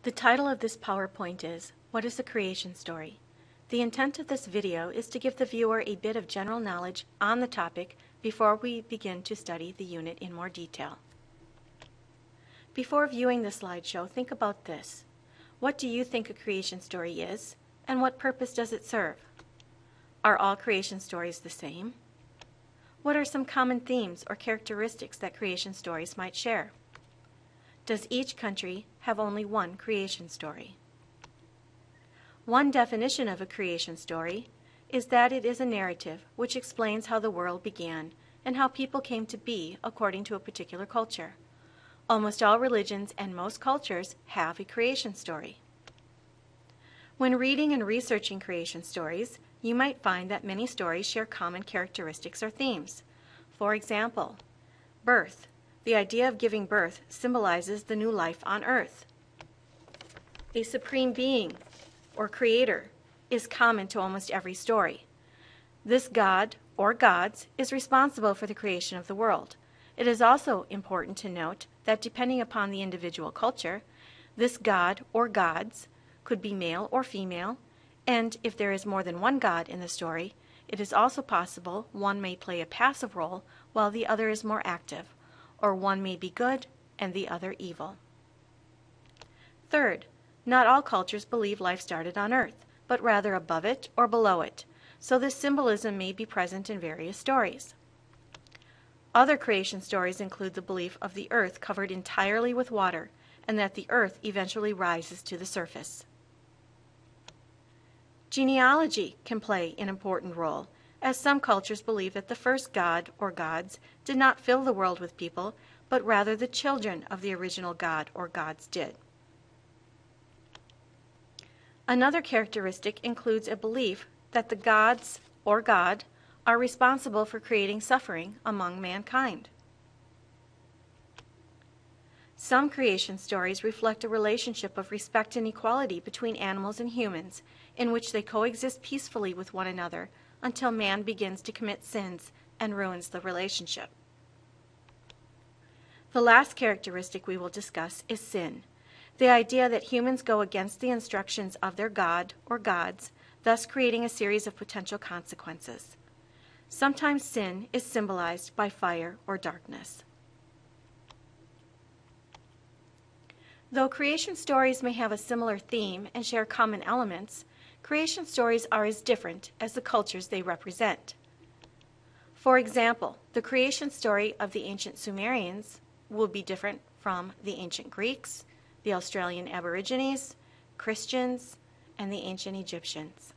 The title of this PowerPoint is, What is a Creation Story? The intent of this video is to give the viewer a bit of general knowledge on the topic before we begin to study the unit in more detail. Before viewing the slideshow, think about this. What do you think a creation story is, and what purpose does it serve? Are all creation stories the same? What are some common themes or characteristics that creation stories might share? Does each country have only one creation story? One definition of a creation story is that it is a narrative which explains how the world began and how people came to be according to a particular culture. Almost all religions and most cultures have a creation story. When reading and researching creation stories, you might find that many stories share common characteristics or themes. For example, birth. The idea of giving birth symbolizes the new life on earth. A supreme being or creator is common to almost every story. This god or gods is responsible for the creation of the world. It is also important to note that depending upon the individual culture, this god or gods could be male or female, and if there is more than one god in the story, it is also possible one may play a passive role while the other is more active, or one may be good and the other evil. Third, not all cultures believe life started on Earth, but rather above it or below it, so this symbolism may be present in various stories. Other creation stories include the belief of the Earth covered entirely with water, and that the Earth eventually rises to the surface. Genealogy can play an important role, as some cultures believe that the first god or gods did not fill the world with people, but rather the children of the original god or gods did. Another characteristic includes a belief that the gods or God are responsible for creating suffering among mankind. Some creation stories reflect a relationship of respect and equality between animals and humans, in which they coexist peacefully with one another until man begins to commit sins and ruins the relationship. The last characteristic we will discuss is sin, the idea that humans go against the instructions of their god or gods, thus creating a series of potential consequences. Sometimes sin is symbolized by fire or darkness. Though creation stories may have a similar theme and share common elements, creation stories are as different as the cultures they represent. For example, the creation story of the ancient Sumerians will be different from the ancient Greeks, the Australian Aborigines, Christians, and the ancient Egyptians.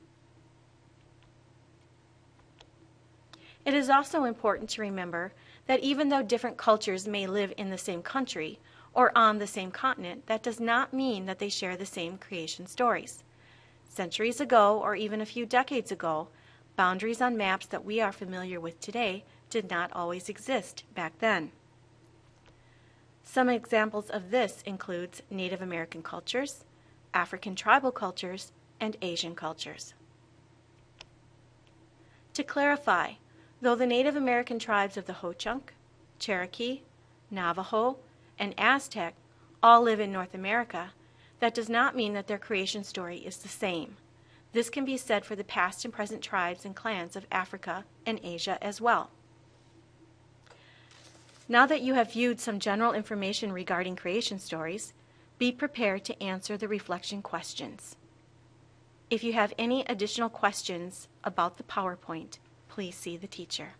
It is also important to remember that even though different cultures may live in the same country or on the same continent, that does not mean that they share the same creation stories. Centuries ago, or even a few decades ago, boundaries on maps that we are familiar with today did not always exist back then. Some examples of this includes Native American cultures, African tribal cultures, and Asian cultures. To clarify, though the Native American tribes of the Ho-Chunk, Cherokee, Navajo, and Aztec all live in North America, that does not mean that their creation story is the same. This can be said for the past and present tribes and clans of Africa and Asia as well. Now that you have viewed some general information regarding creation stories, be prepared to answer the reflection questions. If you have any additional questions about the PowerPoint, please see the teacher.